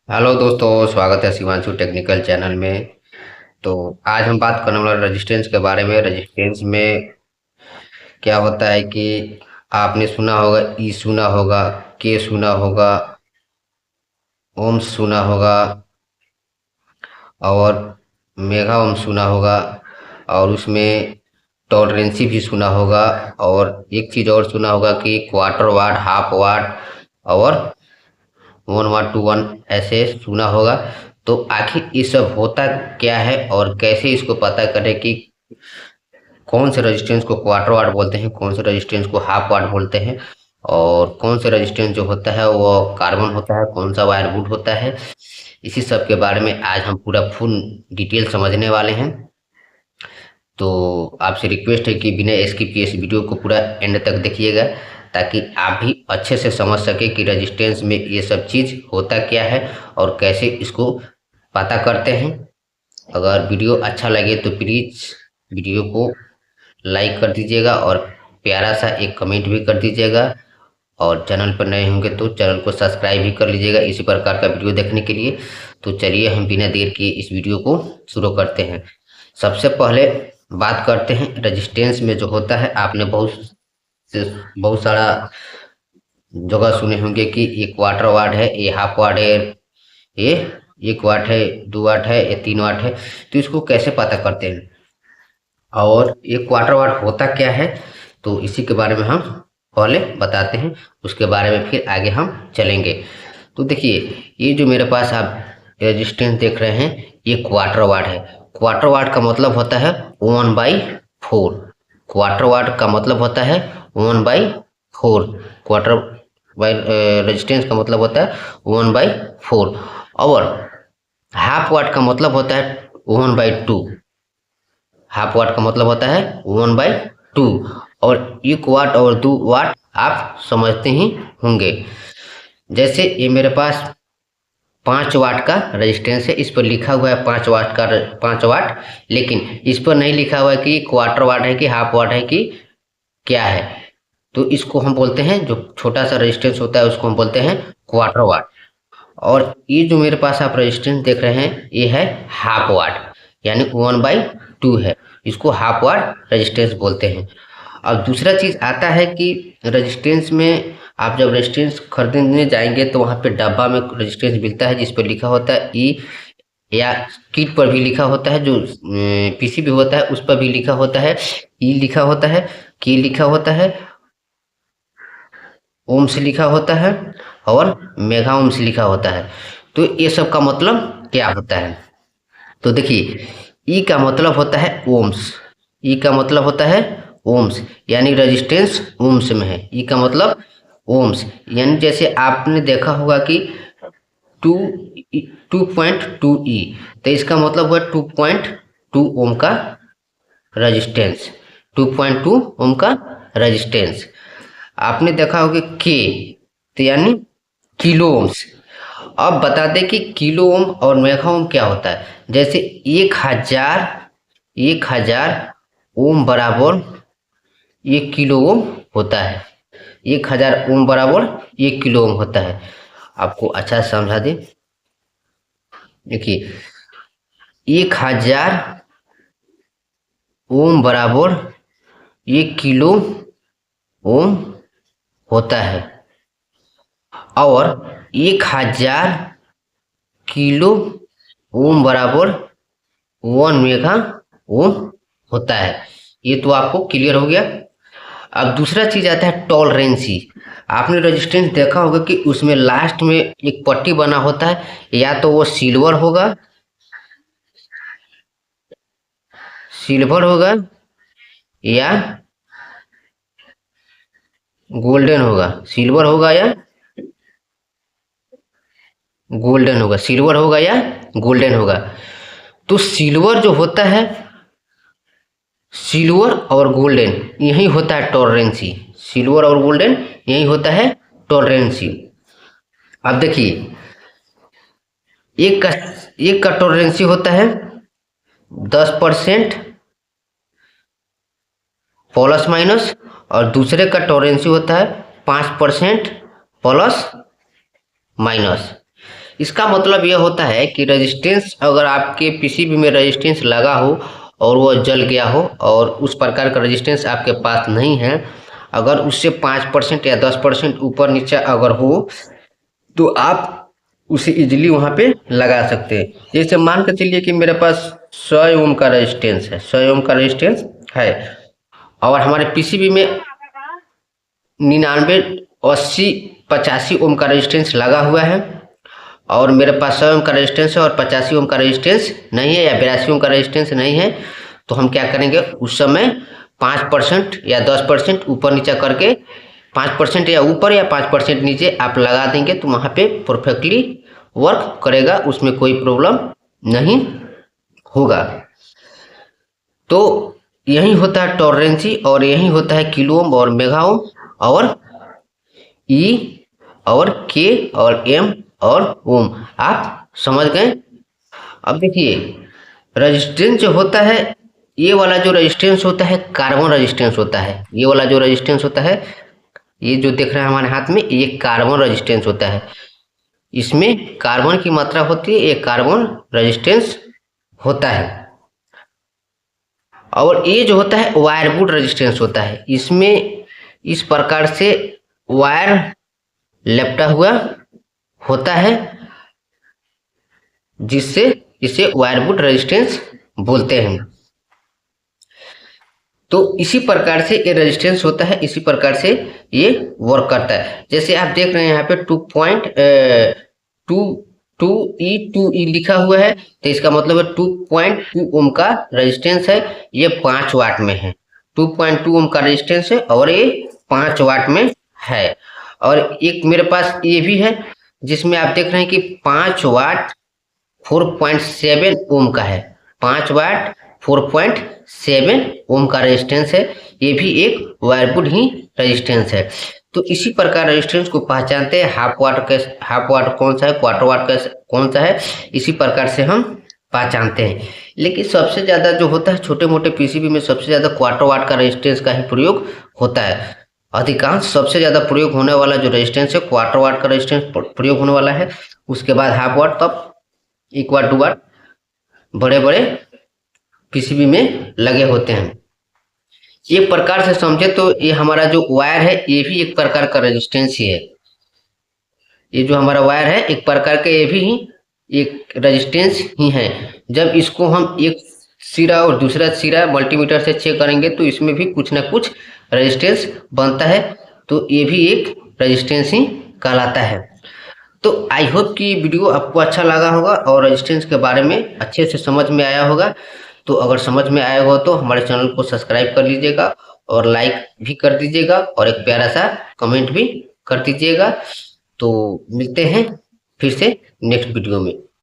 Hello दोस्तों, स्वागत है शिवांशु टेक्निकल चैनल में। तो आज हम बात करने वाले रेजिस्टेंस के बारे में। रेजिस्टेंस में क्या होता है कि आपने सुना होगा, ई सुना होगा, के सुना होगा, ओम सुना होगा और मेगा ओम सुना होगा, और उसमें टॉलरेंसी भी सुना होगा। और एक चीज़ और सुना होगा कि क्वार्टर वाट, हाफ वाट और 1:1 ऐसे सुना होगा। तो आखिर ये सब होता क्या है और कैसे इसको पता करें कि कौन से रेजिस्टेंस को क्वार्टर वाट बोलते हैं, कौन से रेजिस्टेंस को हाफ वाट बोलते हैं, और कौन से रेजिस्टेंस जो होता है वो कार्बन होता है, कौन सा वायर वुड होता है। इसी सब के बारे में आज हम पूरा फुल डिटेल समझने वाले हैं। तो आपसे रिक्वेस्ट है कि बिना स्किप किए इस वीडियो को पूरा एंड तक देखिएगा, ताकि आप भी अच्छे से समझ सके कि रेजिस्टेंस में ये सब चीज़ होता क्या है और कैसे इसको पता करते हैं। अगर वीडियो अच्छा लगे तो प्लीज़ वीडियो को लाइक कर दीजिएगा और प्यारा सा एक कमेंट भी कर दीजिएगा। और चैनल पर नए होंगे तो चैनल को सब्सक्राइब भी कर लीजिएगा इसी प्रकार का वीडियो देखने के लिए। तो चलिए हम बिना देर किए इस वीडियो को शुरू करते हैं। सबसे पहले बात करते हैं रेजिस्टेंस में जो होता है। आपने बहुत सारा जगह सुने होंगे कि ये क्वार्टर वाट है, ये हाफ वाट है, ये 1 वाट है, 2 वाट है, ये 3 वाट है। तो इसको कैसे पता करते हैं और ये क्वार्टर वाट होता क्या है, तो इसी के बारे में हम पहले बताते हैं, उसके बारे में फिर आगे हम चलेंगे। तो देखिए, ये जो मेरे पास आप रेजिस्टेंस देख रहे हैं, ये क्वार्टर वाट है। क्वार्टर वाट का मतलब होता है 1/4। क्वार्टर वाट का मतलब होता है 1/4। क्वार्टर बाई रेजिस्टेंस का मतलब होता है 1/4। और हाफ वाट का मतलब होता है 1/2। हाफ वाट का मतलब होता है 1/2। और 1 वाट और 2 वाट आप समझते ही होंगे। जैसे ये मेरे पास 5 वाट का रेजिस्टेंस है, इस पर लिखा हुआ है 5 वाट का 5 वाट, लेकिन इस पर नहीं लिखा हुआ है कि क्वार्टर वाट है कि हाफ वाट है कि क्या है। तो इसको हम बोलते हैं, जो छोटा सा रेजिस्टेंस होता है उसको हम बोलते हैं क्वार्टर वाट। और ये जो मेरे पास आप रेजिस्टेंस देख रहे हैं, ये है हाफ वाट, यानी 1/2 है। इसको हाफ वाट रेजिस्टेंस बोलते हैं। अब दूसरा चीज़ आता है कि रेजिस्टेंस में आप जब रेजिस्टेंस खरीदने जाएंगे तो वहाँ पे डब्बा में रेजिस्टेंस मिलता है जिस पर लिखा होता है ई, या किट पर भी लिखा होता है, जो पीसीबी होता है उस पर भी लिखा होता है ई लिखा होता है, की लिखा होता है, ओम से लिखा होता है और मेगा ओम से लिखा होता है। तो ये सब का मतलब क्या होता है, तो देखिए, ई का मतलब होता है ओम्स। ई का मतलब होता है ओम्स, यानी रेजिस्टेंस ओम्स में है। ई का मतलब ओम्स, यानी जैसे आपने देखा होगा कि 2.2 ई, तो इसका मतलब हुआ 2.2 ओम का रेजिस्टेंस। 2.2 ओम का रेजिस्टेंस। आपने देखा होगा के, तो यानी किलो ओम्स। अब बता दें कि किलो ओम और मेगा ओम क्या होता है। जैसे 1,000 ओम बराबर 1 किलो ओम होता है। 1,000 ओम बराबर 1 किलो ओम होता है। आपको अच्छा से समझा दे, देखिए, 1,000 ओम बराबर 1 किलो ओम होता है। और 1,000 किलो ओम बराबर 1 मेगा ओम होता है। ये तो आपको क्लियर हो गया। अब दूसरा चीज आता है टॉलरेंसी। आपने रेजिस्टेंस देखा होगा कि उसमें लास्ट में एक पट्टी बना होता है, या तो वो सिल्वर होगा या गोल्डन होगा। सिल्वर होगा या गोल्डन होगा, सिल्वर होगा या गोल्डन होगा। तो सिल्वर जो होता है, सिल्वर और गोल्डन, यही होता है टॉलरेंसी। सिल्वर और गोल्डन यही होता है टॉलरेंसी। अब देखिए, एक का एक का टॉलरेंसी होता है 10% प्लस माइनस, और दूसरे का टॉलरेंसी होता है 5% प्लस माइनस। इसका मतलब यह होता है कि रेजिस्टेंस, अगर आपके पीसीबी में रेजिस्टेंस लगा हो और वो जल गया हो और उस प्रकार का रेजिस्टेंस आपके पास नहीं है, अगर उससे 5% या 10% ऊपर नीचे अगर हो तो आप उसे इजीली वहाँ पे लगा सकते हैं। जैसे मान के चलिए कि मेरे पास 100 ओम का रेजिस्टेंस है, 100 ओम का रेजिस्टेंस है और हमारे पीसीबी में 99, 80, 85 ओम का रेजिस्टेंस लगा हुआ है और मेरे पास 100 ओम का रेजिस्टेंस है और 85 ओम का रेजिस्टेंस नहीं है या 82 ओम का रेजिस्टेंस नहीं है, तो हम क्या करेंगे उस समय 5% या 10% ऊपर नीचे करके 5% या ऊपर या 5% नीचे आप लगा देंगे तो वहाँ पे परफेक्टली वर्क करेगा, उसमें कोई प्रॉब्लम नहीं होगा। तो यही होता है टॉलरेंसी और यही होता है किलो ओम और मेगा ओम और ई और के और एम और ओम। आप समझ गए। अब देखिए रेजिस्टेंस जो होता है, ये वाला जो रेजिस्टेंस होता है कार्बन रेजिस्टेंस होता है, ये वाला जो रेजिस्टेंस होता है, ये जो देख रहे हैं हमारे हाथ में, ये कार्बन रेजिस्टेंस होता है। इसमें कार्बन की मात्रा होती है, ये कार्बन रेजिस्टेंस होता है। और ये जो होता है वायरवुड रेजिस्टेंस होता है, इसमें इस प्रकार से वायर लपटा हुआ होता है जिससे इसे वायरवुड रेजिस्टेंस बोलते हैं। तो इसी प्रकार से ये रेजिस्टेंस होता है, इसी प्रकार से ये वर्क करता है। जैसे आप देख रहे हैं यहाँ पे 2.2 लिखा हुआ है, तो इसका मतलब है 2.2 ओम का रेजिस्टेंस है, ये 5 वाट में है। 2.2 ओम का रेजिस्टेंस है और ये 5 वाट में है। और एक मेरे पास ये भी है जिसमें आप देख रहे हैं कि 5 वाट 4.7 ओम का है, 5 वाट 4.7 ओम का रेजिस्टेंस है, ये भी एक वायरवुड ही रेजिस्टेंस है। तो इसी प्रकार रेजिस्टेंस को पहचानते हैं, हाफ वाट कौन सा है, क्वार्टर वाट कौन सा है, इसी प्रकार से हम पहचानते हैं। लेकिन सबसे ज़्यादा जो होता है छोटे मोटे पीसीबी में सबसे ज़्यादा क्वार्टर वाट का रेजिस्टेंस का ही प्रयोग होता है। अधिकांश सबसे ज़्यादा प्रयोग होने वाला जो रेजिस्टेंस है क्वार्टर वाट का रेजिस्टेंस प्रयोग होने वाला है, उसके बाद हाफ वाट, तब 1 वाट 2 वाट बड़े बड़े पीसीबी में लगे होते हैं। एक प्रकार से समझे तो ये हमारा जो वायर है ये भी एक प्रकार का रेजिस्टेंस ही है। ये जो हमारा वायर है एक प्रकार का ये भी एक रेजिस्टेंस ही है। जब इसको हम एक सिरा और दूसरा सिरा मल्टीमीटर से चेक करेंगे तो इसमें भी कुछ ना कुछ रेजिस्टेंस बनता है, तो ये भी एक रेजिस्टेंस ही कहलाता है। तो आई होप कि वीडियो आपको अच्छा लगा होगा और रेजिस्टेंस के बारे में अच्छे से समझ में आया होगा। तो अगर समझ में आया हो तो हमारे चैनल को सब्सक्राइब कर लीजिएगा और लाइक भी कर दीजिएगा और एक प्यारा सा कमेंट भी कर दीजिएगा। तो मिलते हैं फिर से नेक्स्ट वीडियो में।